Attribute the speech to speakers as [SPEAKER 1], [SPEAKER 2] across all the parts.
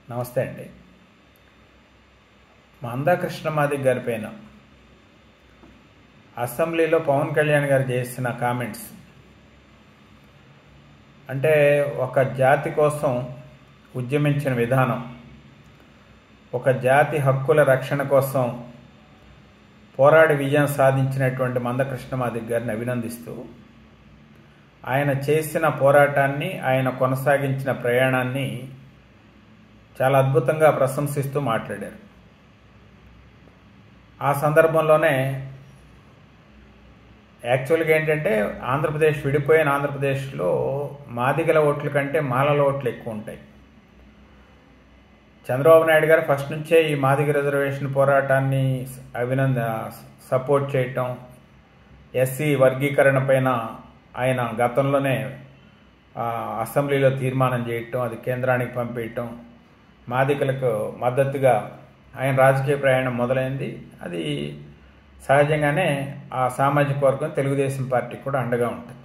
[SPEAKER 1] నమస్తే అండి. మందాకృష్ణ మాదిగ గారి పైన అసెంబ్లీలో పవన్ కళ్యాణ్ గారు చేసిన కామెంట్స్ అంటే ఒక జాతి కోసం ఉద్యమించిన విధానం, ఒక జాతి హక్కుల రక్షణ కోసం పోరాడి విజయం సాధించినటువంటి మందకృష్ణ మాదిగ గారిని అభినందిస్తూ ఆయన చేసిన పోరాటాన్ని, ఆయన కొనసాగించిన ప్రయాణాన్ని చాలా అద్భుతంగా ప్రశంసిస్తూ మాట్లాడారు. ఆ సందర్భంలోనే యాక్చువల్గా ఏంటంటే ఆంధ్రప్రదేశ్ విడిపోయిన ఆంధ్రప్రదేశ్లో మాదిగల ఓట్ల కంటే మాలల ఓట్లు ఎక్కువ ఉంటాయి. చంద్రబాబు నాయుడు గారు ఫస్ట్ నుంచే ఈ మాదిగ రిజర్వేషన్ పోరాటాన్ని సపోర్ట్ చేయటం, ఎస్సీ వర్గీకరణ పైన ఆయన గతంలోనే అసెంబ్లీలో తీర్మానం చేయటం, అది కేంద్రానికి పంపించటం, మాదిగలకు మద్దతుగా ఆయన రాజకీయ ప్రయాణం మొదలైంది. అది సహజంగానే ఆ సామాజిక వర్గం తెలుగుదేశం పార్టీకి కూడా అండగా ఉంటుంది.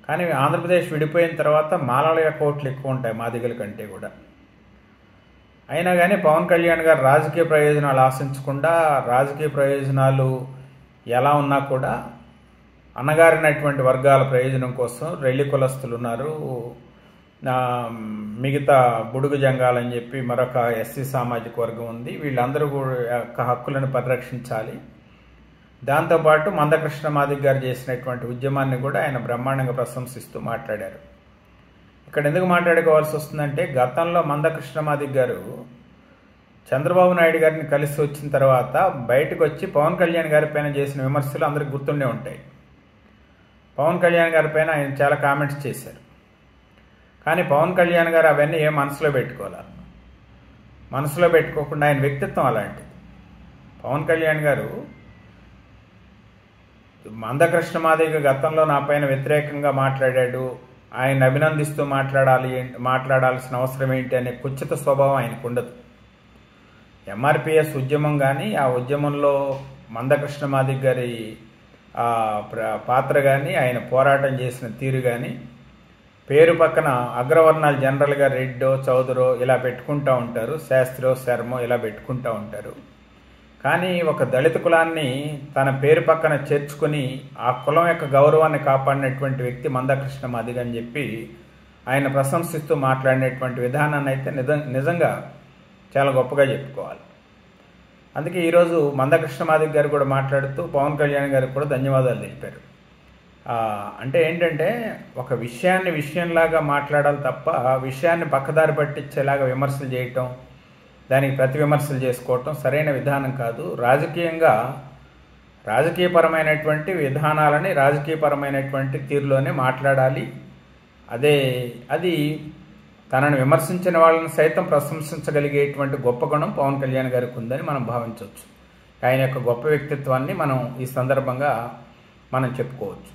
[SPEAKER 1] కానీ ఆంధ్రప్రదేశ్ విడిపోయిన తర్వాత మాలల యొక్క ఓట్లు ఎక్కువ ఉంటాయి మాదిగల కంటే కూడా. అయినా కానీ పవన్ కళ్యాణ్ గారు రాజకీయ ప్రయోజనాలు ఆశించకుండా, రాజకీయ ప్రయోజనాలు ఎలా ఉన్నా కూడా అణగారినటువంటి వర్గాల ప్రయోజనం కోసం రెల్లి కులస్తులు ఉన్నారు, మిగతా బుడుగు జంగాలని చెప్పి మరొక ఎస్సీ సామాజిక వర్గం ఉంది, వీళ్ళందరూ యొక్క హక్కులను పరిరక్షించాలి. దాంతోపాటు మందకృష్ణ మాదిగ గారు చేసినటువంటి ఉద్యమాన్ని కూడా ఆయన బ్రహ్మాండంగా ప్రశంసిస్తూ మాట్లాడారు. ఇక్కడ ఎందుకు మాట్లాడుకోవాల్సి వస్తుందంటే, గతంలో మందకృష్ణ మాదిగ గారు చంద్రబాబు నాయుడు గారిని కలిసి వచ్చిన తర్వాత బయటకు వచ్చి పవన్ కళ్యాణ్ గారి పైన చేసిన విమర్శలు అందరికి గుర్తుండే ఉంటాయి. పవన్ కళ్యాణ్ గారి పైన ఆయన చాలా కామెంట్స్ చేశారు. కానీ పవన్ కళ్యాణ్ గారు అవన్నీ ఏం మనసులో పెట్టుకోవాలి. మనసులో పెట్టుకోకుండా ఆయన వ్యక్తిత్వం అలాంటిది. పవన్ కళ్యాణ్ గారు మందకృష్ణ మాదిగ గతంలో నా పైన వ్యతిరేకంగా మాట్లాడాడు, ఆయన అభినందిస్తూ మాట్లాడాల్సిన అవసరం ఏంటి అనే కుచిత స్వభావం ఆయనకు ఉండదు. ఎంఆర్పిఎస్ ఉద్యమం కానీ, ఆ ఉద్యమంలో మందకృష్ణ మాదిగ గారి పాత్ర కానీ, ఆయన పోరాటం చేసిన తీరు కానీ, పేరు పక్కన అగ్రవర్ణాలు జనరల్గా రెడ్డో చౌదరో ఇలా పెట్టుకుంటూ ఉంటారు, శాస్త్రో శర్మో ఇలా పెట్టుకుంటూ ఉంటారు. కానీ ఒక దళిత కులాన్ని తన పేరు పక్కన చేర్చుకుని ఆ కులం యొక్క గౌరవాన్ని కాపాడినటువంటి వ్యక్తి మందకృష్ణ మాదిగ అని చెప్పి ఆయన ప్రశంసిస్తూ మాట్లాడినటువంటి విధానాన్ని అయితే నిజంగా చాలా గొప్పగా చెప్పుకోవాలి. అందుకే ఈరోజు మందకృష్ణ మాదిగ గారు కూడా మాట్లాడుతూ పవన్ కళ్యాణ్ గారికి కూడా ధన్యవాదాలు తెలిపారు. అంటే ఏంటంటే, ఒక విషయాన్ని విషయంలాగా మాట్లాడాలి తప్ప విషయాన్ని పక్కదారి పట్టించేలాగా విమర్శలు చేయటం, దానికి ప్రతి విమర్శలు చేసుకోవటం సరైన విధానం కాదు. రాజకీయపరమైనటువంటి విధానాలని రాజకీయపరమైనటువంటి తీరులోనే మాట్లాడాలి. అది తనను విమర్శించిన వాళ్ళని సైతం ప్రశంసించగలిగేటువంటి గొప్ప గుణం పవన్ కళ్యాణ్ గారికి ఉందని మనం భావించవచ్చు. ఆయన యొక్క గొప్ప వ్యక్తిత్వాన్ని మనం ఈ సందర్భంగా చెప్పుకోవచ్చు.